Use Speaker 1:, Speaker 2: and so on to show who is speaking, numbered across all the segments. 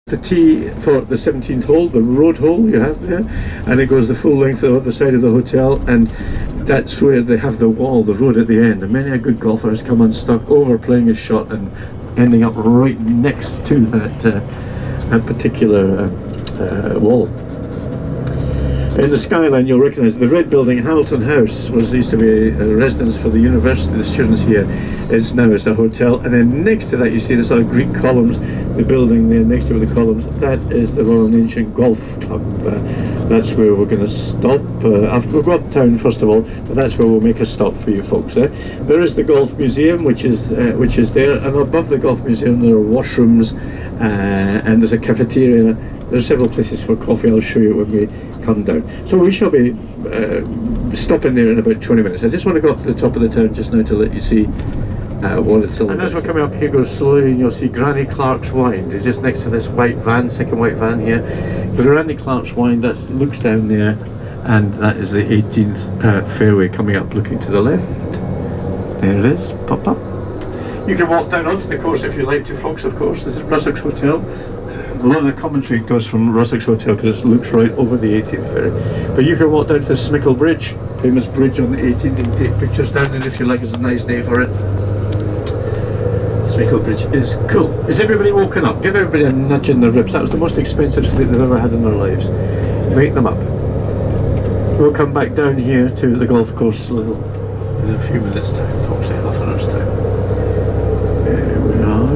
Speaker 1: The tee for the 17th hole, the road hole you have there, and it goes the full length of the other side of the hotel, and that's where they have the wall, the road at the end, and many a good golfer has come unstuck over playing his shot and ending up right next to that particular wall. In the skyline you'll recognise the red building, Hamilton House, used to be a residence for the university, the students here. It's now a hotel, and then next to that you see the sort of Greek columns, the building there next to the columns, that is the Royal Ancient Golf Club. That's where we're going to stop. After we'll go uptown first of all, but that's where we'll make a stop for you folks. There is the Golf Museum, which is there, and above the Golf Museum there are washrooms, and there's a cafeteria. There's several places for coffee. I'll show you when we come down. So we shall be stopping there in about 20 minutes. I just want to go up to the top of the town just now to let you see what it's all about. And as we're coming up here, go slowly, and you'll see Granny Clark's Wine. It's just next to this white van, second white van here. Granny Clark's Wine, that looks down there, and that is the 18th fairway coming up, looking to the left. There it is, pop up. You can walk down onto the course if you like to, folks, of course. This is Rusacks Hotel. A lot of the commentary goes from Rusacks Hotel because it looks right over the 18th ferry. But you can walk down to the Smickle Bridge, famous bridge on the 18th, and take pictures down there if you like. It's a nice day for it. Smickle Bridge is cool. Is everybody woken up? Give everybody a nudge in their ribs. That was the most expensive sleep they've ever had in their lives. Wake them up. We'll come back down here to the golf course in a few minutes time, folks, half an hour's time. There we are.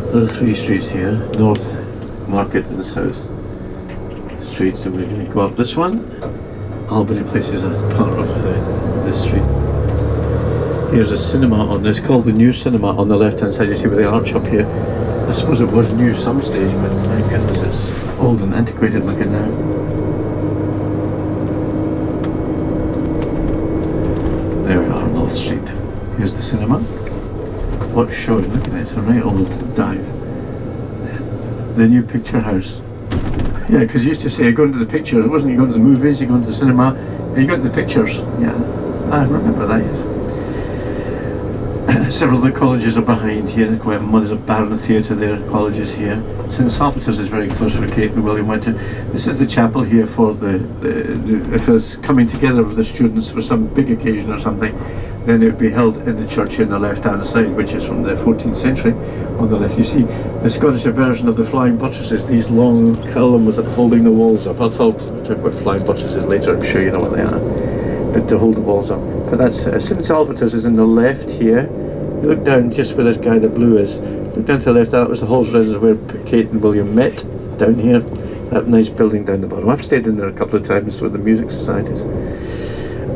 Speaker 1: There are three streets here, North, Market and South streets, and we're going to go up this one. Albany Place is a part of this street. Here's a cinema on this, called the New Cinema on the left hand side. You see with the arch up here. I suppose it was new some stage, but my goodness, it's old and antiquated looking now. There we are, North Street. Here's the cinema. What's showing? Look at it, it's a right old dive. The new picture house. Yeah, because you used to say you're going to the pictures, it wasn't you going to the movies, you're going to the cinema, and you go to the pictures. Yeah, I remember that, yes. Several of the colleges are behind here. There's a Barron Theatre there, colleges here. St Salvator's is very close where Kate and William went to. This is the chapel here for if it's coming together with the students for some big occasion or something, then it would be held in the church here on the left hand side, which is from the 14th century. On the left you see the Scottish version of the flying buttresses, these long columns that holding the walls up. I'll talk about flying buttresses later, I'm sure you know what they are, but to hold the walls up. But that's St Salvator's is in the left here. You look down just where this guy, the blue, is. Look down to the left, that was the Hall's residence where Kate and William met, down here. That nice building down the bottom. I've stayed in there a couple of times with the music societies.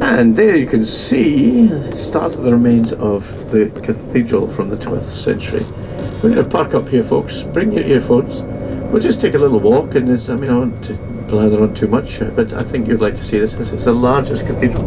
Speaker 1: And there you can see the start of the remains of the cathedral from the 12th century. We're going to park up here, folks. Bring your earphones. We'll just take a little walk, and I don't want to blather on too much, but I think you'd like to see this. This is the largest cathedral.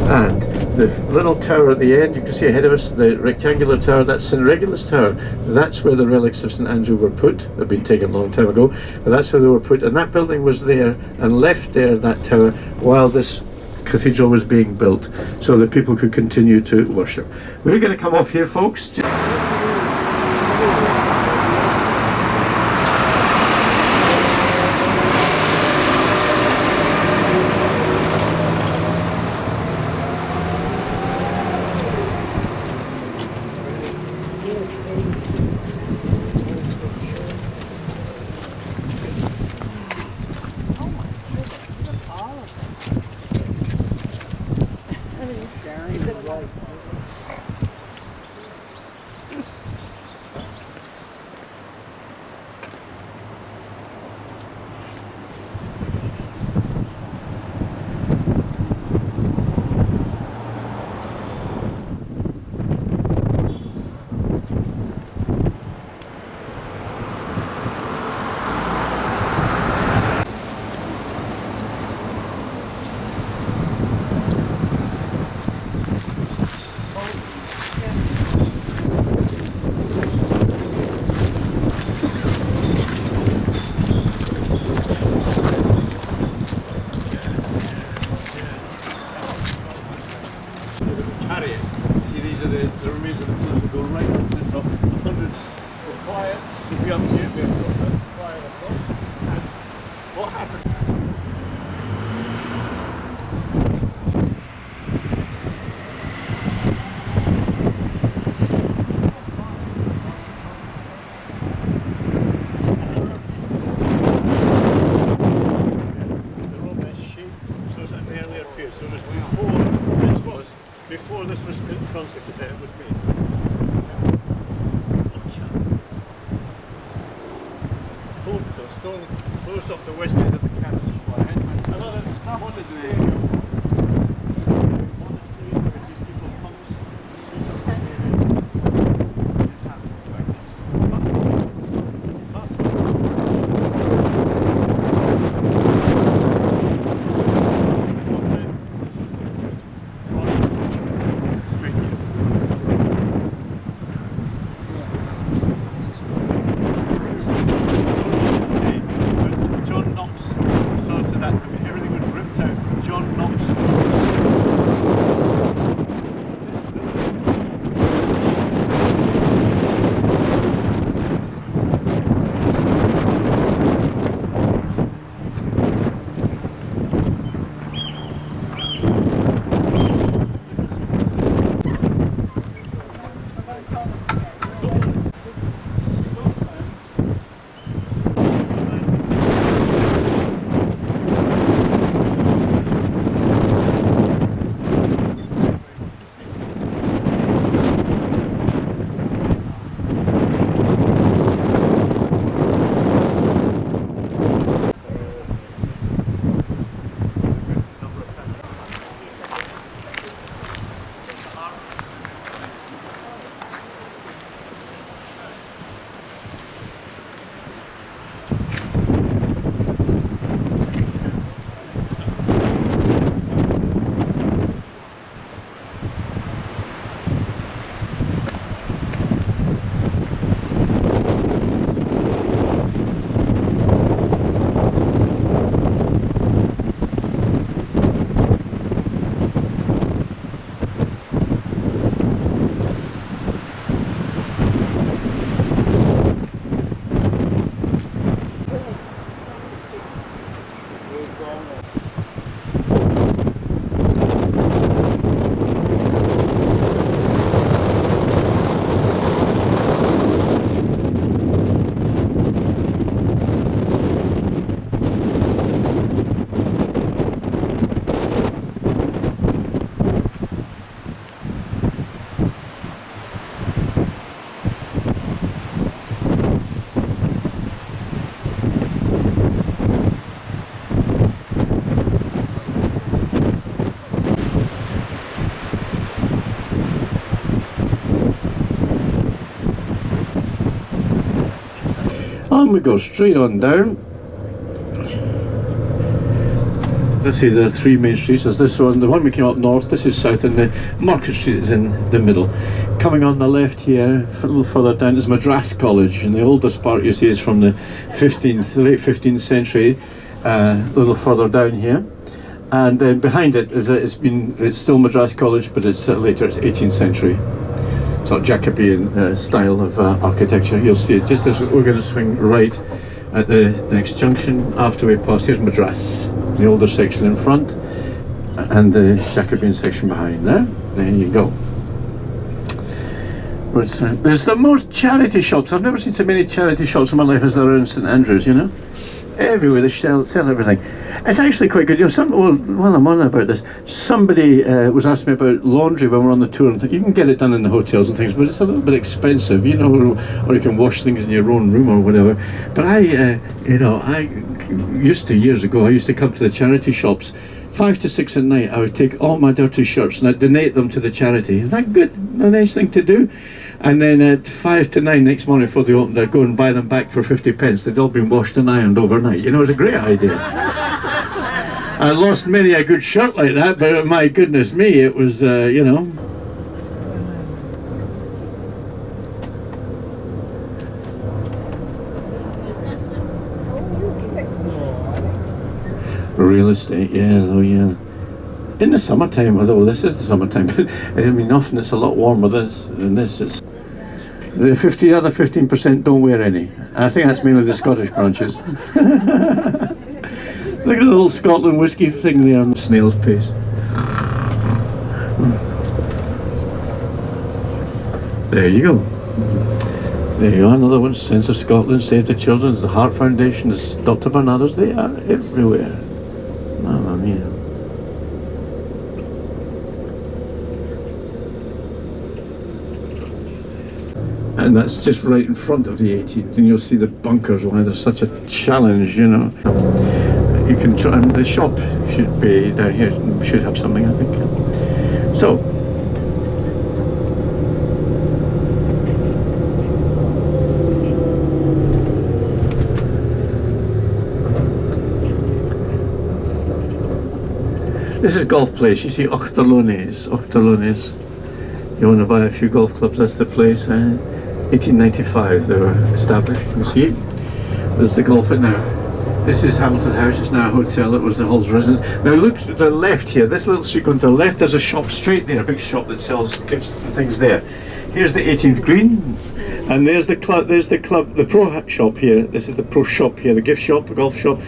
Speaker 1: And the little tower at the end, you can see ahead of us, the rectangular tower, that's St Regulus Tower. That's where the relics of St Andrew were put. They've been taken a long time ago, but that's where they were put. And that building was there and left there, that tower, while this cathedral was being built, so that people could continue to worship. We're going to come off here, folks. What happened? Before this was concept, it was made. Stone close off the west end of the castle. Another stuff on the stadium. And we go straight on down. Let's see, there are three main streets. There's this one, the one we came up north, this is south, and the Market Street is in the middle. Coming on the left here, a little further down, is Madras College, and the oldest part you see is from the late 15th century, a little further down here. And then behind it is it's still Madras College, but it's later, it's 18th century. Sort of Jacobean style of architecture. You'll see it just as we're going to swing right at the next junction after we pass. Here's Madras, the older section in front, and the Jacobean section behind there. There you go. There's the most charity shops. I've never seen so many charity shops in my life as there are in St Andrews, you know. Everywhere they sell everything. It's actually quite good. You know, while I'm on about this, somebody was asking me about laundry when we're on the tour. And you can get it done in the hotels and things, but it's a little bit expensive, you know, or you can wash things in your own room or whatever. But I used to, years ago, I used to come to the charity shops 5 to 6 at night. I would take all my dirty shirts and I'd donate them to the charity. Isn't that good? A nice thing to do. And then at 5 to 9 next morning before they opened, I'd go and buy them back for 50 pence. They'd all been washed and ironed overnight. You know, it was a great idea. I lost many a good shirt like that, but my goodness me, it was, you know. Real estate, yeah, oh yeah. In the summertime, although this is the summertime, but I mean often it's a lot warmer than this. The other 15% don't wear any. I think that's mainly the Scottish branches. Look at the little Scotland whisky thing there on the snail's pace. There you go. There you are, another one. Sense of Scotland, Save the Children, the Heart Foundation, there's Dr. Barnardo's. They are everywhere. Mamma mia. And that's just right in front of the 18th, and you'll see the bunkers, why there's such a challenge, you know. You can try, and the shop should be down here, should have something, I think. So, this is golf place, you see Ochterlones. You want to buy a few golf clubs, that's the place. 1895 they were established, you can see it. There's the golf at now. This is Hamilton House, it's now a hotel, it was the Hull's residence. Now look to the left here, this little street going to the left, there's a shop straight there, a big shop that sells gifts and things there. Here's the 18th green, and there's the club, the pro shop here. This is the pro shop here, the gift shop, the golf shop.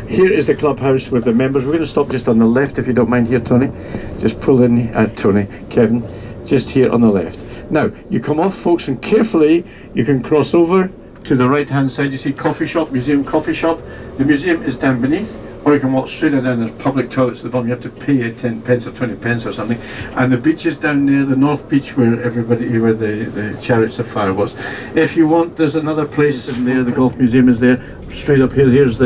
Speaker 1: Here is the clubhouse with the members. We're going to stop just on the left if you don't mind here, Tony. Just pull in, Kevin, just here on the left. Now, you come off, folks, and carefully you can cross over to the right hand side. You see coffee shop, museum coffee shop. The museum is down beneath, or you can walk straight down. There's public toilets at the bottom. You have to pay 10 pence or 20 pence or something. And the beach is down near the North Beach where the Chariots of Fire was. If you want, there's another place in there. The golf museum is there. Straight up here, there's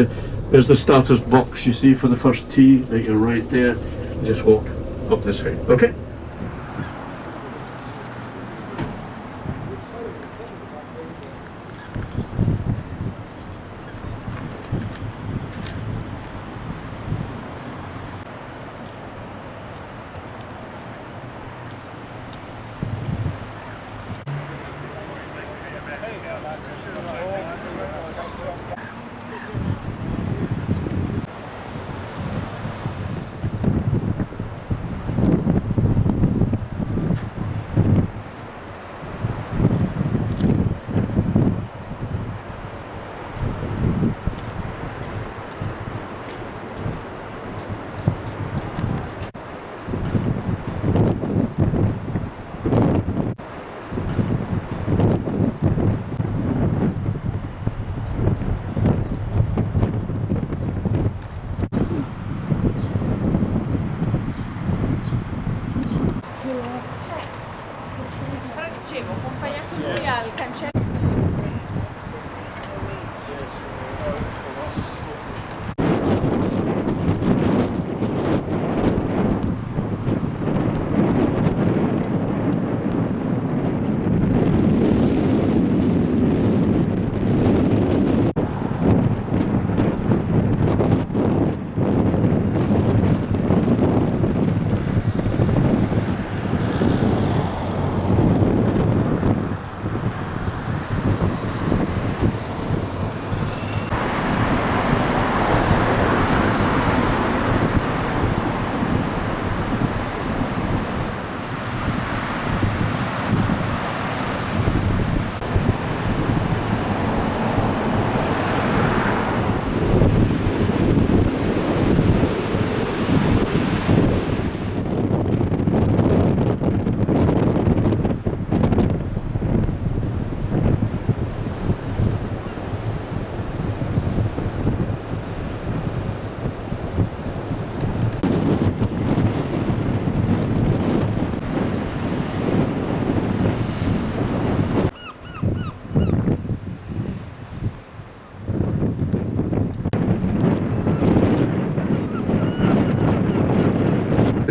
Speaker 1: the starters box you see for the first tee. That you're right there. You just walk up this way. Okay.
Speaker 2: Dicevo, accompagnato lui al cancello.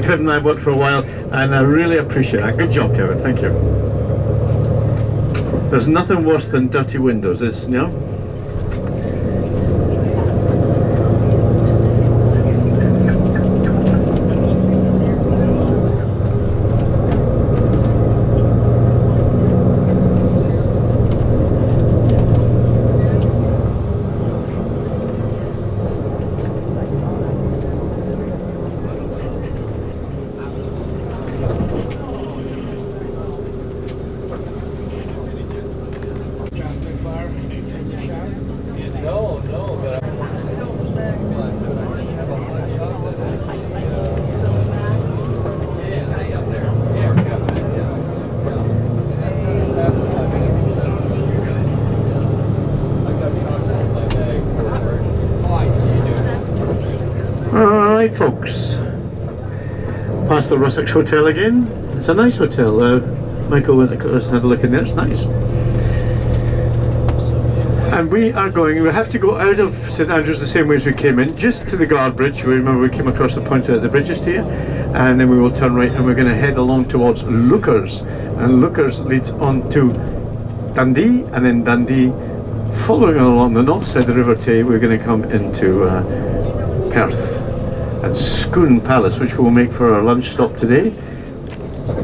Speaker 1: Kevin and I worked for a while, and I really appreciate that. Good job, Kevin. Thank you. There's nothing worse than dirty windows, you know? folks. Past the Rusacks Hotel again. It's a nice hotel. Michael went across and had a look in there. It's nice. And we have to go out of St Andrews the same way as we came in, just to the guard bridge. We remember we came across the point at the bridges here, and then we will turn right and we're going to head along towards Lookers. And Lookers leads on to Dundee, and then Dundee, following along the north side of the River Tay, we're going to come into Perth and Scone Palace, which we'll make for our lunch stop today.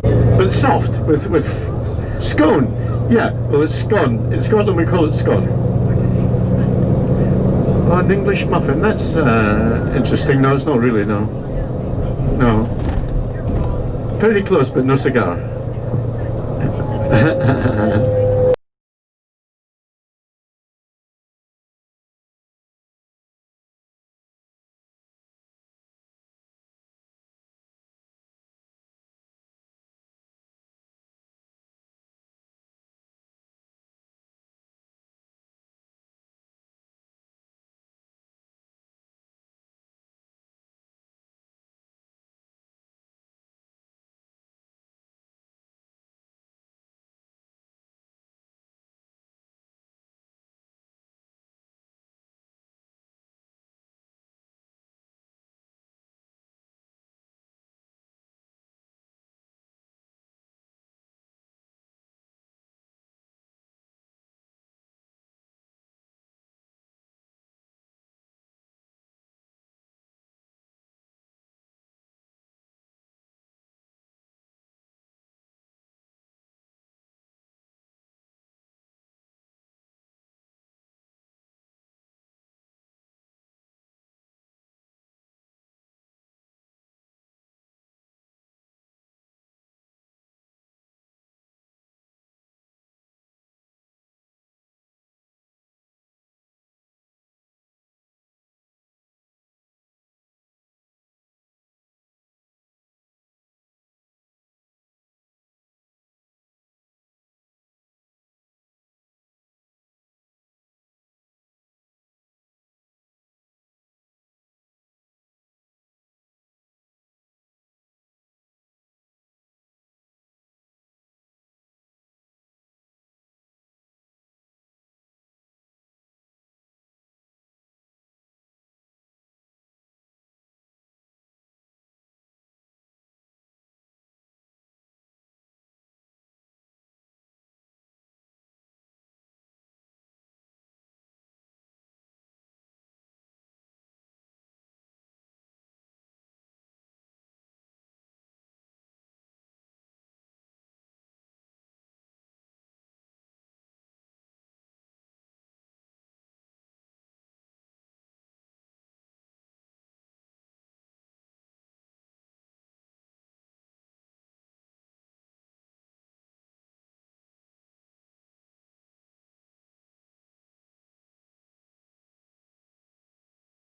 Speaker 1: But it's soft, with scone. Yeah, well it's scone. In Scotland we call it scone. Oh, an English muffin, that's interesting. No, it's not really, no. No. Pretty close, but no cigar.